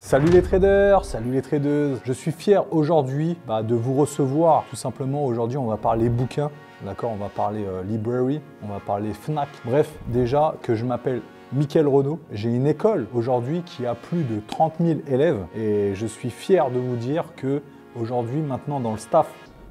Salut les traders, salut les tradeuses. Je suis fier aujourd'hui de vous recevoir. Tout simplement, aujourd'hui, on va parler bouquins. D'accord, on va parler library, on va parler Fnac. Bref, déjà que je m'appelle Mickaël Renaud. J'ai une école aujourd'hui qui a plus de 30 000 élèves et je suis fier de vous dire que aujourd'hui, maintenant, dans le staff,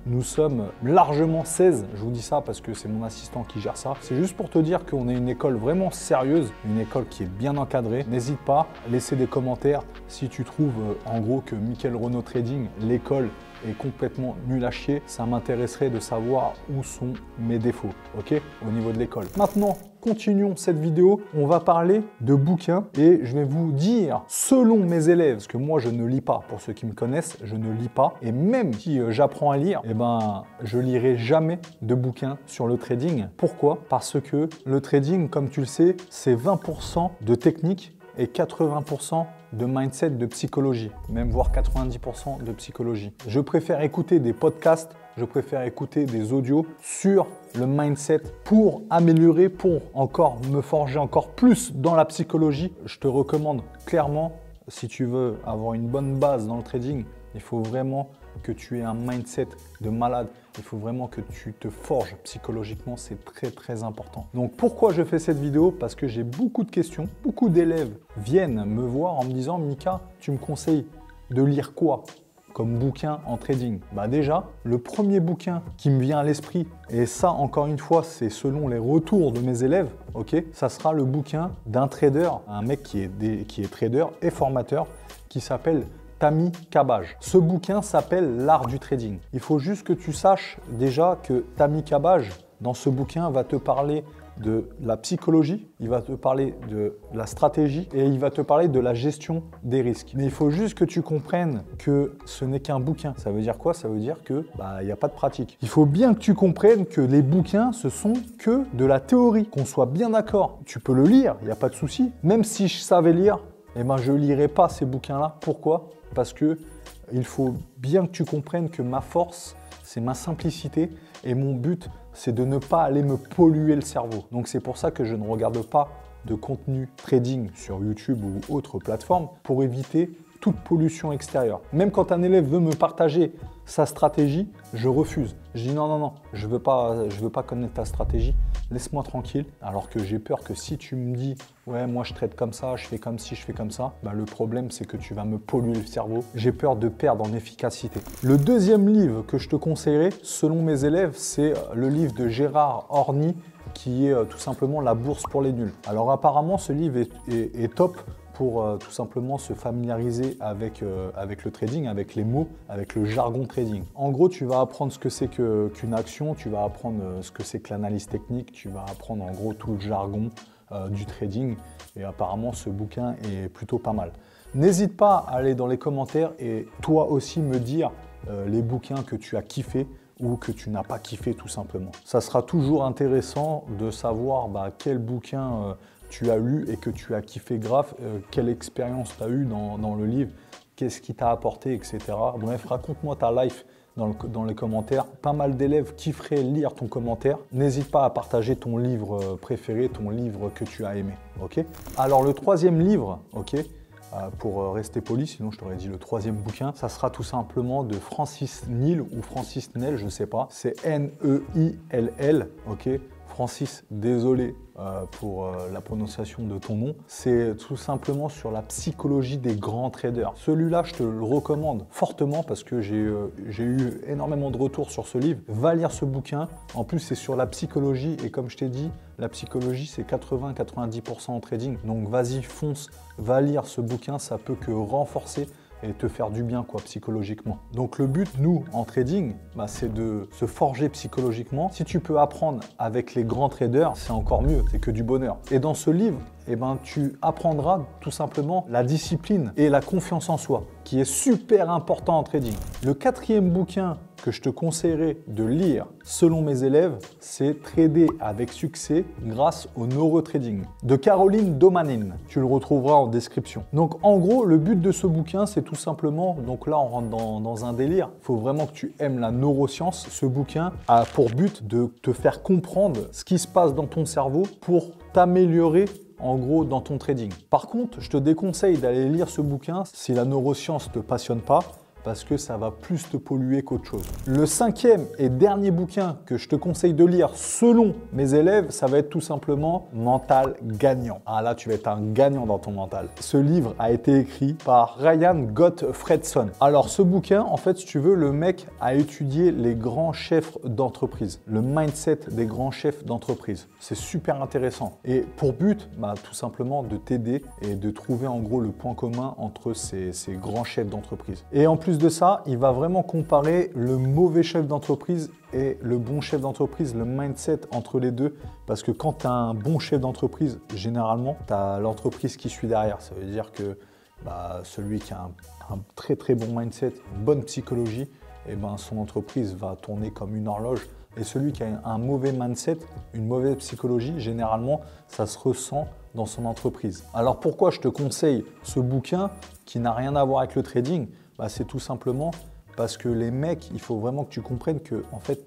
nous sommes largement 16, je vous dis ça parce que c'est mon assistant qui gère ça. C'est juste pour te dire qu'on est une école vraiment sérieuse, une école qui est bien encadrée. N'hésite pas à laisser des commentaires si tu trouves en gros que Mickaël Renaud Trading, l'école est complètement nul à chier. Ça m'intéresserait de savoir où sont mes défauts, ok, au niveau de l'école. Maintenant, continuons cette vidéo. On va parler de bouquins et je vais vous dire, selon mes élèves, parce que moi je ne lis pas, pour ceux qui me connaissent, je ne lis pas. Et même si j'apprends à lire, je lirai jamais de bouquins sur le trading. Pourquoi? Parce que le trading, comme tu le sais, c'est 20% de technique et 80% de mindset, de psychologie, même voire 90% de psychologie. Je préfère écouter des podcasts, je préfère écouter des audios sur le mindset pour améliorer, pour encore me forger encore plus dans la psychologie. Je te recommande clairement, si tu veux avoir une bonne base dans le trading, il faut vraiment que tu aies un mindset de malade. Il faut vraiment que tu te forges psychologiquement, c'est très très important. Donc pourquoi je fais cette vidéo? Parce que j'ai beaucoup de questions, beaucoup d'élèves viennent me voir en me disant « Mika, tu me conseilles de lire quoi comme bouquin en trading ?» Déjà, le premier bouquin qui me vient à l'esprit, et ça encore une fois, c'est selon les retours de mes élèves, ok, ça sera le bouquin d'un trader, un mec qui est trader et formateur, qui s'appelle Tammy Cabbage. Ce bouquin s'appelle L'art du trading. Il faut juste que tu saches déjà que Tammy Cabbage, dans ce bouquin, va te parler de la psychologie, il va te parler de la stratégie et il va te parler de la gestion des risques. Mais il faut juste que tu comprennes que ce n'est qu'un bouquin. Ça veut dire quoi? Ça veut dire que il n'y a pas de pratique. Il faut bien que tu comprennes que les bouquins, ce sont que de la théorie. Qu'on soit bien d'accord. Tu peux le lire, il n'y a pas de souci. Même si je savais lire, je ne lirais pas ces bouquins-là. Pourquoi? Parce que il faut bien que tu comprennes que ma force, c'est ma simplicité et mon but, c'est de ne pas aller me polluer le cerveau. Donc c'est pour ça que je ne regarde pas de contenu trading sur YouTube ou autre plateforme pour éviter toute pollution extérieure. Même quand un élève veut me partager sa stratégie, je refuse. Je dis non, je veux pas connaître ta stratégie, laisse-moi tranquille. Alors que j'ai peur que si tu me dis ouais, moi je traite comme ça, je fais comme ci, je fais comme ça, le problème c'est que tu vas me polluer le cerveau. J'ai peur de perdre en efficacité. Le deuxième livre que je te conseillerais, selon mes élèves, c'est le livre de Gérard Orny qui est tout simplement La bourse pour les nuls. Alors apparemment ce livre est top pour tout simplement se familiariser avec le trading, avec les mots, avec le jargon trading. En gros, tu vas apprendre ce que c'est qu'une action, tu vas apprendre ce que c'est que l'analyse technique, tu vas apprendre en gros tout le jargon du trading et apparemment ce bouquin est plutôt pas mal. N'hésite pas à aller dans les commentaires et toi aussi me dire les bouquins que tu as kiffé ou que tu n'as pas kiffé tout simplement. Ça sera toujours intéressant de savoir quel bouquin tu as lu et que tu as kiffé grave, quelle expérience tu as eu dans le livre, qu'est-ce qui t'a apporté, etc. Bref, raconte-moi ta life dans les commentaires. Pas mal d'élèves kifferaient lire ton commentaire. N'hésite pas à partager ton livre préféré, ton livre que tu as aimé. Ok? Alors le troisième livre, ok, pour rester poli, sinon je t'aurais dit le troisième bouquin, ça sera tout simplement de Francis Neil ou Francis Nell, je ne sais pas. C'est N-E-I-L-L, ok? Francis, désolé pour la prononciation de ton nom. C'est tout simplement sur la psychologie des grands traders. Celui-là, je te le recommande fortement parce que j'ai eu énormément de retours sur ce livre. Va lire ce bouquin. En plus, c'est sur la psychologie et comme je t'ai dit, la psychologie, c'est 80-90% en trading. Donc, vas-y, fonce, va lire ce bouquin. Ça peut que renforcer et te faire du bien psychologiquement. Donc le but, nous, en trading, c'est de se forger psychologiquement. Si tu peux apprendre avec les grands traders, c'est encore mieux, c'est que du bonheur. Et dans ce livre, tu apprendras tout simplement la discipline et la confiance en soi, qui est super important en trading. Le quatrième bouquin que je te conseillerais de lire, selon mes élèves, c'est Trader avec succès grâce au neurotrading de Caroline Domanin. Tu le retrouveras en description. Donc en gros, le but de ce bouquin, c'est tout simplement, donc là on rentre dans un délire, il faut vraiment que tu aimes la neuroscience. Ce bouquin a pour but de te faire comprendre ce qui se passe dans ton cerveau pour t'améliorer en gros dans ton trading. Par contre, je te déconseille d'aller lire ce bouquin si la neuroscience ne te passionne pas, parce que ça va plus te polluer qu'autre chose. Le cinquième et dernier bouquin que je te conseille de lire selon mes élèves, ça va être tout simplement Mental gagnant. Ah là, tu vas être un gagnant dans ton mental. Ce livre a été écrit par Ryan Gottfredson. Alors ce bouquin, en fait, si tu veux, le mec a étudié les grands chefs d'entreprise, le mindset des grands chefs d'entreprise. C'est super intéressant. Et pour but, tout simplement de t'aider et de trouver en gros le point commun entre ces grands chefs d'entreprise. Et en plus de ça, il va vraiment comparer le mauvais chef d'entreprise et le bon chef d'entreprise, le mindset entre les deux. Parce que quand tu as un bon chef d'entreprise, généralement, tu as l'entreprise qui suit derrière. Ça veut dire que celui qui a un très très bon mindset, une bonne psychologie, son entreprise va tourner comme une horloge. Et celui qui a un mauvais mindset, une mauvaise psychologie, généralement, ça se ressent dans son entreprise. Alors pourquoi je te conseille ce bouquin qui n'a rien à voir avec le trading ? C'est tout simplement parce que les mecs, il faut vraiment que tu comprennes que en fait,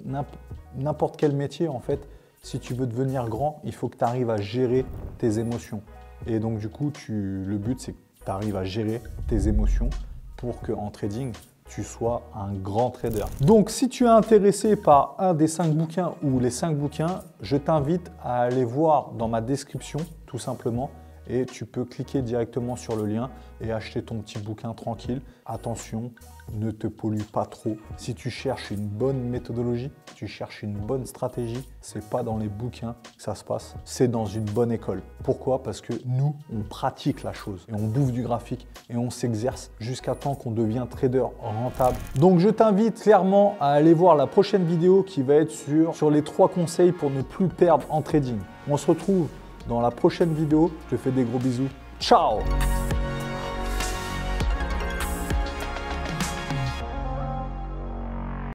n'importe quel métier, en fait, si tu veux devenir grand, il faut que tu arrives à gérer tes émotions. Et donc du coup, le but, c'est que tu arrives à gérer tes émotions pour qu'en trading, tu sois un grand trader. Donc si tu es intéressé par un des 5 bouquins ou les 5 bouquins, je t'invite à aller voir dans ma description, tout simplement. Et tu peux cliquer directement sur le lien et acheter ton petit bouquin tranquille. Attention, ne te pollue pas trop. Si tu cherches une bonne méthodologie, tu cherches une bonne stratégie, c'est pas dans les bouquins que ça se passe, c'est dans une bonne école. Pourquoi? Parce que nous, on pratique la chose et on bouffe du graphique et on s'exerce jusqu'à temps qu'on devient trader rentable. Donc je t'invite clairement à aller voir la prochaine vidéo qui va être sur les 3 conseils pour ne plus perdre en trading. On se retrouve dans la prochaine vidéo. Je te fais des gros bisous. Ciao!